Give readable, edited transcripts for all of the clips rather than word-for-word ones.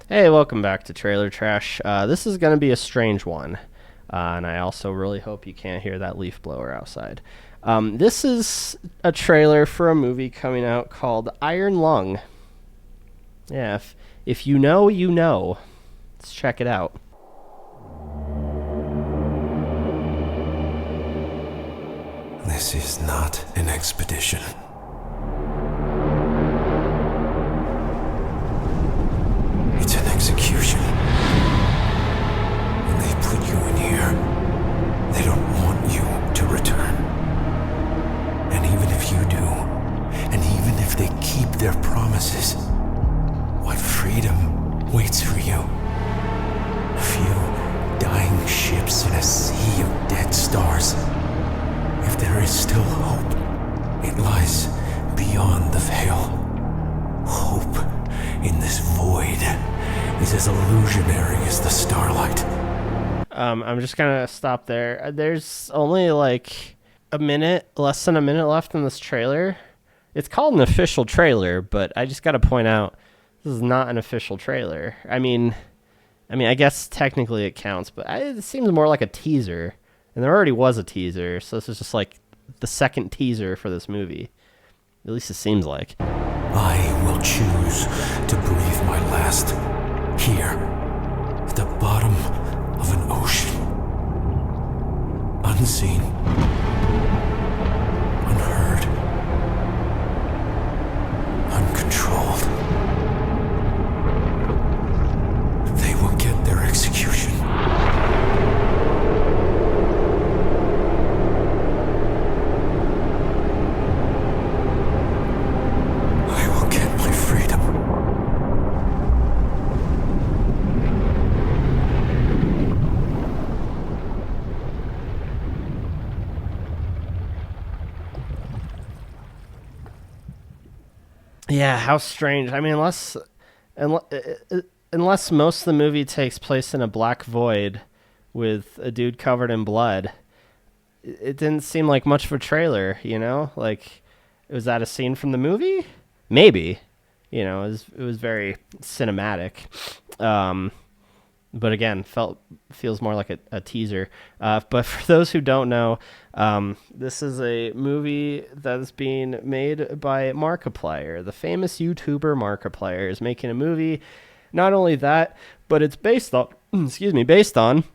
Hey, welcome back to Trailer Trash. This is going to be a strange one, and I also really hope you can't hear that leaf blower outside. This is a trailer for a movie coming out called Iron Lung. Yeah, if you know, you know. Let's check it out. This is not an expedition. It's an execution. When they put you in here, they don't want you to return. And even if you do, and even if they keep their promises, what freedom waits for you? A few dying ships in a sea of dead stars. If there is still hope, it lies beyond the veil. Hope in this void is as illusionary as the starlight. I'm just going to stop there. There's only like a minute, less than a minute left in this trailer. It's called an official trailer, but I just got to point out this is not an official trailer. I guess technically it counts, but it seems more like a teaser. And there already was a teaser, so this is just like the second teaser for this movie. At least it seems like. I will choose to breathe my last here, at the bottom of an ocean. Unseen, unheard, uncontrolled. They will get their execution. I will get my freedom. Yeah, how strange. I mean, unless most of the movie takes place in a black void with a dude covered in blood, it didn't seem like much of a trailer, you know? Like, was that a scene from the movie? Maybe. It was very cinematic. Um, but again, feels more like a teaser. But for those who don't know, this is a movie that is being made by Markiplier, the famous YouTuber Markiplier is making a movie. Not only that, but it's based on based on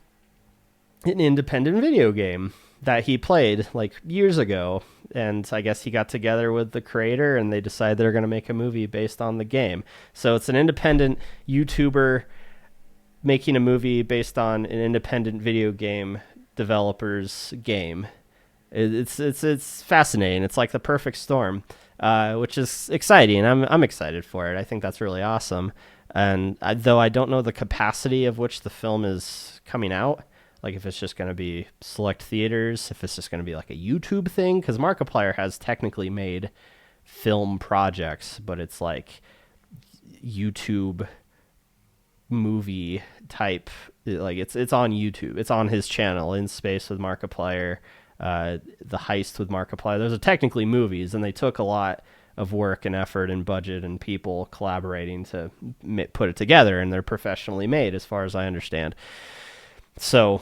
an independent video game that he played like years ago. And I guess he got together with the creator and they decided they're going to make a movie based on the game. So it's an independent YouTuber making a movie based on an independent video game developer's game. It's fascinating. It's like the perfect storm, which is exciting. I'm excited for it. I think that's really awesome. And though I don't know the capacity of which the film is coming out, like if it's just going to be select theaters, if it's just going to be like a YouTube thing, because Markiplier has technically made film projects, but it's like YouTube movie type, like it's on YouTube, it's on his channel, In Space with Markiplier, The Heist with Markiplier. Those are technically movies, and they took a lot of work and effort and budget and people collaborating to put it together, and they're professionally made as far as I understand. So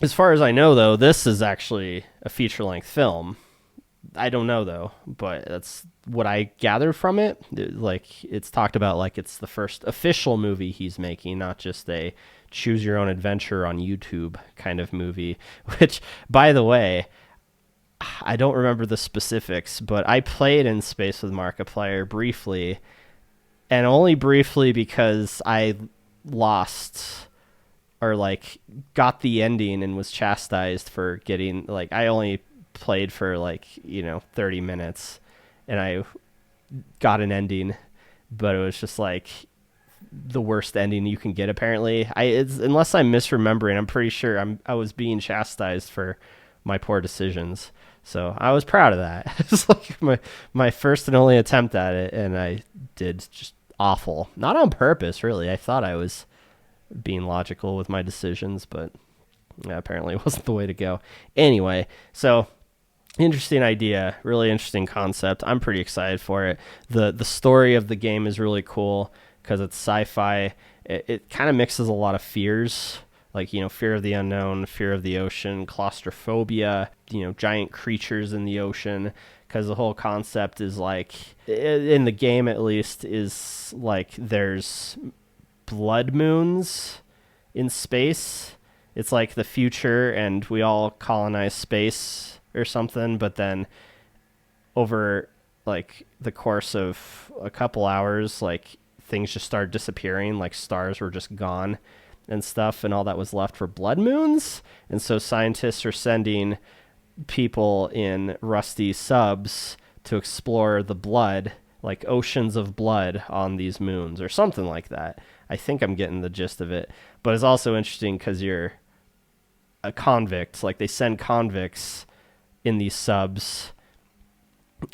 as far as I know, though, this is actually a feature-length film. I don't know though, but that's what I gathered from it. Like it's talked about like it's the first official movie he's making, not just a choose your own adventure on YouTube kind of movie, which by the way, I don't remember the specifics, but I played In Space with Markiplier briefly, and only briefly because I lost or like got the ending and was chastised for getting like I only played for 30 minutes and I got an ending, but it was just like the worst ending you can get apparently. Unless I'm misremembering, I'm pretty sure I was being chastised for my poor decisions. So I was proud of that. It's like my first and only attempt at it, and I did just awful. Not on purpose, really. I thought I was being logical with my decisions, but yeah, apparently it wasn't the way to go. Anyway, so interesting idea, really interesting concept. I'm pretty excited for it. The story of the game is really cool because it's sci-fi it kind of mixes a lot of fears, like, fear of the unknown, fear of the ocean, claustrophobia, giant creatures in the ocean, because the whole concept is like, in the game at least, is like there's blood moons in space. It's like the future and we all colonize space or something, but then over like the course of a couple hours, like things just started disappearing, like stars were just gone and stuff, and all that was left were blood moons. And so scientists are sending people in rusty subs to explore the blood, like oceans of blood on these moons or something like that. I think I'm getting the gist of it. But it's also interesting because you're a convict. Like, they send convicts in these subs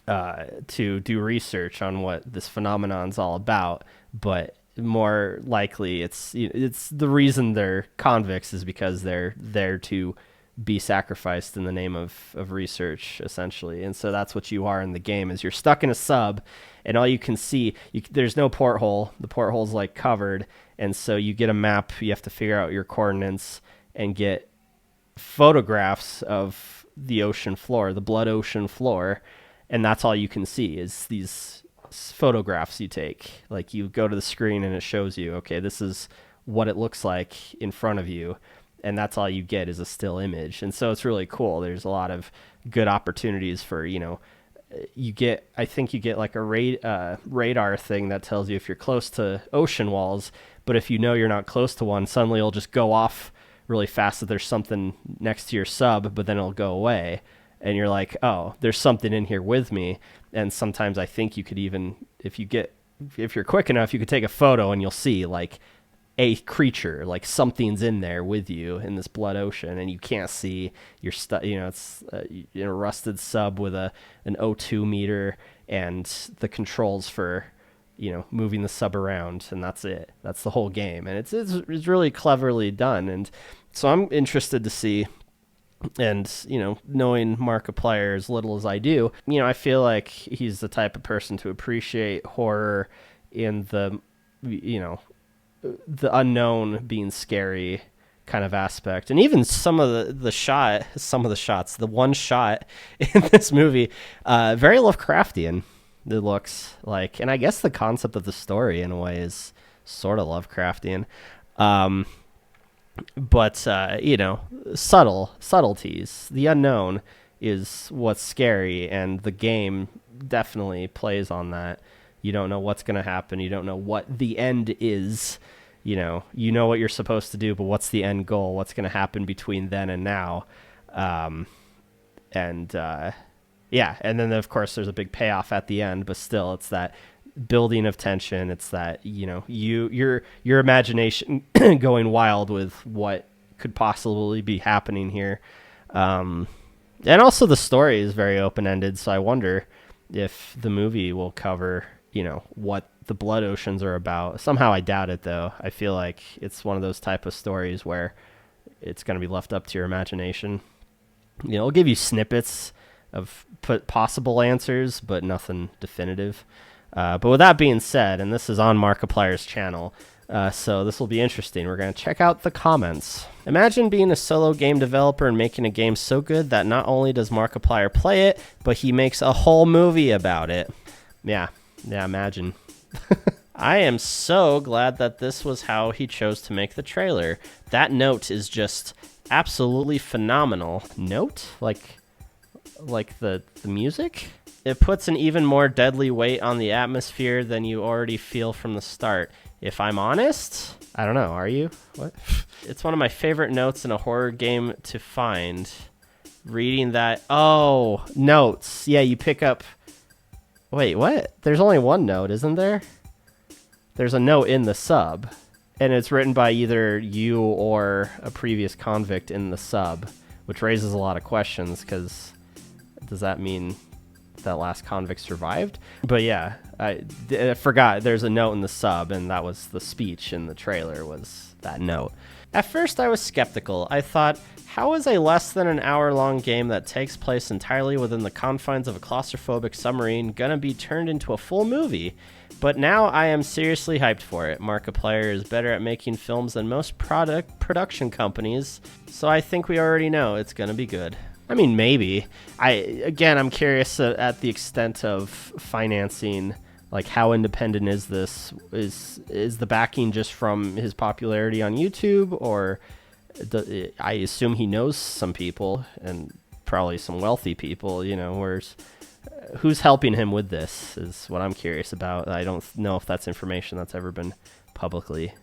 to do research on what this phenomenon's all about. But more likely, it's the reason they're convicts is because they're there to be sacrificed in the name of research, essentially. And so that's what you are in the game, is you're stuck in a sub, and all you can see, there's no porthole. The porthole's like covered, and so you get a map. You have to figure out your coordinates and get photographs of the ocean floor, the blood ocean floor, and that's all you can see is these photographs you take. Like, you go to the screen and it shows you, okay, this is what it looks like in front of you, and that's all you get is a still image. And so it's really cool. There's a lot of good opportunities for, I think you get like a radar thing that tells you if you're close to ocean walls, but if you're not close to one, suddenly it'll just go off really fast that there's something next to your sub, but then it'll go away. And you're like, oh, there's something in here with me. And sometimes I think you could even, if you're quick enough, you could take a photo and you'll see like a creature, like something's in there with you in this blood ocean, and you can't see your stuff. It's a rusted sub with an O2 meter and the controls for, moving the sub around, and that's it. That's the whole game, and it's really cleverly done. And so I'm interested to see. And, knowing Markiplier as little as I do, I feel like he's the type of person to appreciate horror in the, the unknown being scary kind of aspect. And even some of the shots, the one shot in this movie, very Lovecraftian, it looks like. And I guess the concept of the story in a way is sort of Lovecraftian. But subtleties. The unknown is what's scary, and the game definitely plays on that. You don't know what's going to happen. You don't know what the end is. You know what you're supposed to do, but what's the end goal? What's going to happen between then and now? And then of course there's a big payoff at the end, but still it's that building of tension. It's that, your imagination going wild with what could possibly be happening here. And also the story is very open-ended, so I wonder if the movie will cover, what the blood oceans are about. Somehow I doubt it, though. I feel like it's one of those type of stories where it's going to be left up to your imagination. It'll give you snippets of possible answers, but nothing definitive. But with that being said, and this is on Markiplier's channel, so this will be interesting. We're going to check out the comments. Imagine being a solo game developer and making a game so good that not only does Markiplier play it, but he makes a whole movie about it. Yeah, imagine. I am so glad that this was how he chose to make the trailer. That note is just absolutely phenomenal. Note? Like the music? It puts an even more deadly weight on the atmosphere than you already feel from the start. If I'm honest, I don't know, are you? What? It's one of my favorite notes in a horror game to find. Reading that, notes. Yeah, you pick up... Wait, what? There's only one note, isn't there? There's a note in the sub, and it's written by either you or a previous convict in the sub, which raises a lot of questions, because does that mean that last convict survived. But yeah, I forgot there's a note in the sub, and that was the speech in the trailer, was that note. At first I was skeptical. I thought, how is a less than an hour-long game that takes place entirely within the confines of a claustrophobic submarine gonna be turned into a full movie? But now I am seriously hyped for it. Markiplier is better at making films than most production companies, so I think we already know it's gonna be good. I mean, maybe. I'm curious at the extent of financing. Like, how independent is this? Is the backing just from his popularity on YouTube, or I assume he knows some people, and probably some wealthy people, you know, who's helping him with this is what I'm curious about. I don't know if that's information that's ever been publicly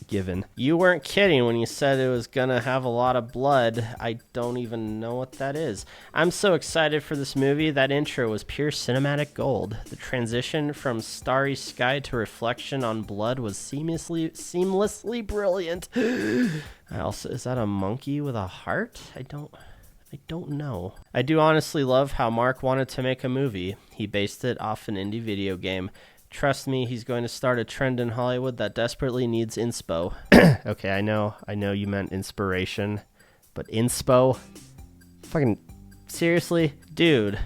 given. You weren't kidding when you said it was gonna have a lot of blood. I don't even know what that is. I'm so excited for this movie. That intro was pure cinematic gold. The transition from starry sky to reflection on blood was seamlessly brilliant. Is that a monkey with a heart? I don't know. I do honestly love how Mark wanted to make a movie. He based it off an indie video game. Trust me, he's going to start a trend in Hollywood that desperately needs inspo. Okay, I know you meant inspiration, but inspo? Fucking seriously? Dude.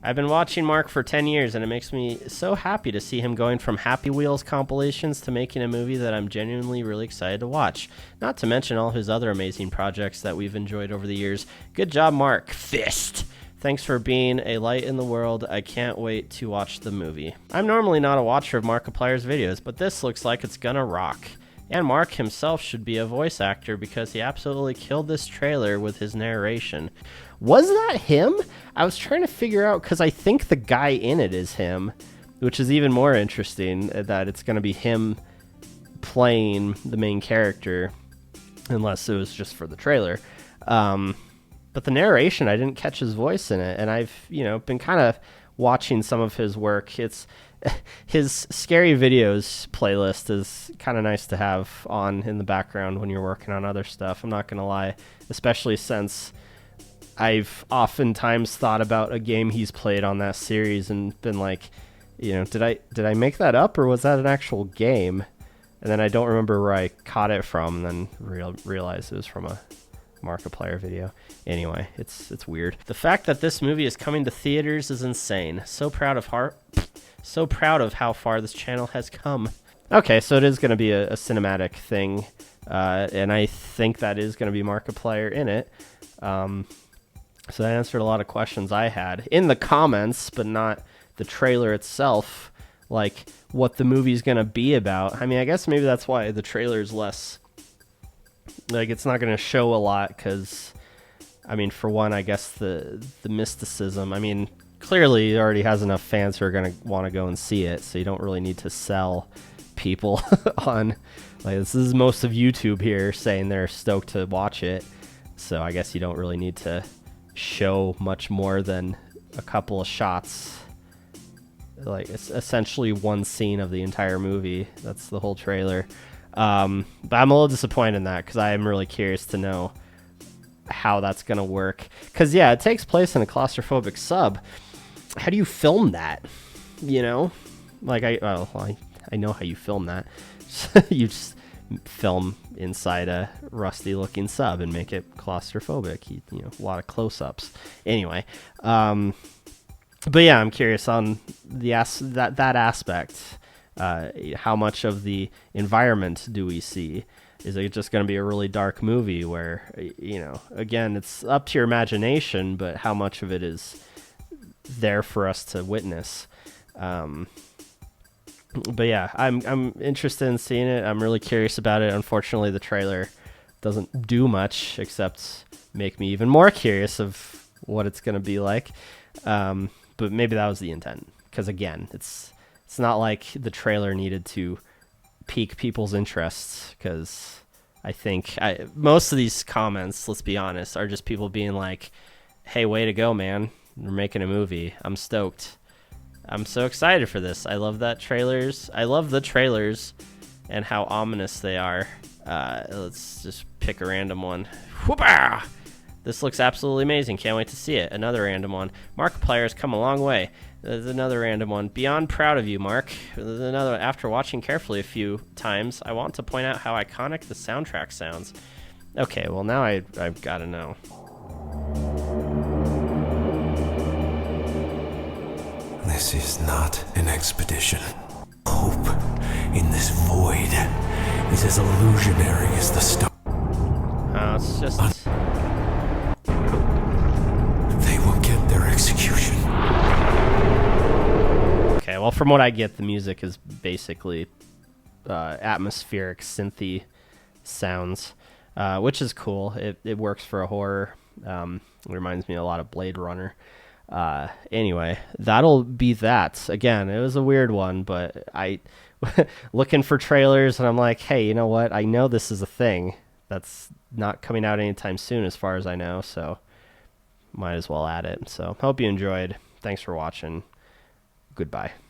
I've been watching Mark for 10 years, and it makes me so happy to see him going from Happy Wheels compilations to making a movie that I'm genuinely really excited to watch. Not to mention all his other amazing projects that we've enjoyed over the years. Good job, Mark. Fist! Thanks for being a light in the world. I can't wait to watch the movie. I'm normally not a watcher of Markiplier's videos, but this looks like it's gonna rock. And Mark himself should be a voice actor because he absolutely killed this trailer with his narration. Was that him? I was trying to figure out, because I think the guy in it is him, which is even more interesting, that it's going to be him playing the main character, unless it was just for the trailer. But the narration, I didn't catch his voice in it, and I've been kind of watching some of his work. It's his scary videos playlist is kind of nice to have on in the background when you're working on other stuff. I'm not gonna lie, especially since I've oftentimes thought about a game he's played on that series and been like, did I make that up, or was that an actual game? And then I don't remember where I caught it from, and then realized it was from a Markiplier video. Anyway, it's weird. The fact that this movie is coming to theaters is insane. So proud of how far this channel has come. Okay, so it is going to be a cinematic thing, and I think that is going to be Markiplier in it. So that answered a lot of questions I had in the comments, but not the trailer itself, like what the movie's going to be about. I mean, I guess maybe that's why the trailer is less, like, it's not going to show a lot, because, I mean, for one, I guess the mysticism, I mean, clearly it already has enough fans who are going to want to go and see it, so you don't really need to sell people on, like, this is most of YouTube here saying they're stoked to watch it, so I guess you don't really need to show much more than a couple of shots. Like, it's essentially one scene of the entire movie. That's the whole trailer. But I'm a little disappointed in that, because I am really curious to know how that's going to work. Because, yeah, it takes place in a claustrophobic sub. How do you film that? Like, I know how you film that. You just film inside a rusty-looking sub and make it claustrophobic. A lot of close-ups. Anyway, but yeah, I'm curious on that aspect. How much of the environment do we see? Is it just going to be a really dark movie where, again, it's up to your imagination, but how much of it is there for us to witness? But yeah, I'm interested in seeing it. I'm really curious about it. Unfortunately, the trailer doesn't do much except make me even more curious of what it's going to be like. But maybe that was the intent, because again, it's not like the trailer needed to pique people's interests, because I think most of these comments, let's be honest, are just people being like, hey, way to go, man. We're making a movie. I'm stoked. I'm so excited for this. I love the trailers and how ominous they are. Let's just pick a random one. Whoopah! This looks absolutely amazing. Can't wait to see it. Another random one. Markiplier's come a long way. There's another random one. Beyond proud of you, Mark. There's another. After watching carefully a few times, I want to point out how iconic the soundtrack sounds. Okay, well now I've got to know. This is not an expedition. Hope in this void is as illusionary as the star. It's just... They will get their execution. Okay, well, from what I get, the music is basically atmospheric, synthy sounds, which is cool. It works for a horror. It reminds me a lot of Blade Runner. Anyway, that'll be that. Again, it was a weird one, but I looking for trailers, and I'm like, hey, you know what? I know this is a thing that's not coming out anytime soon, as far as I know, so might as well add it. So, hope you enjoyed. Thanks for watching. Goodbye.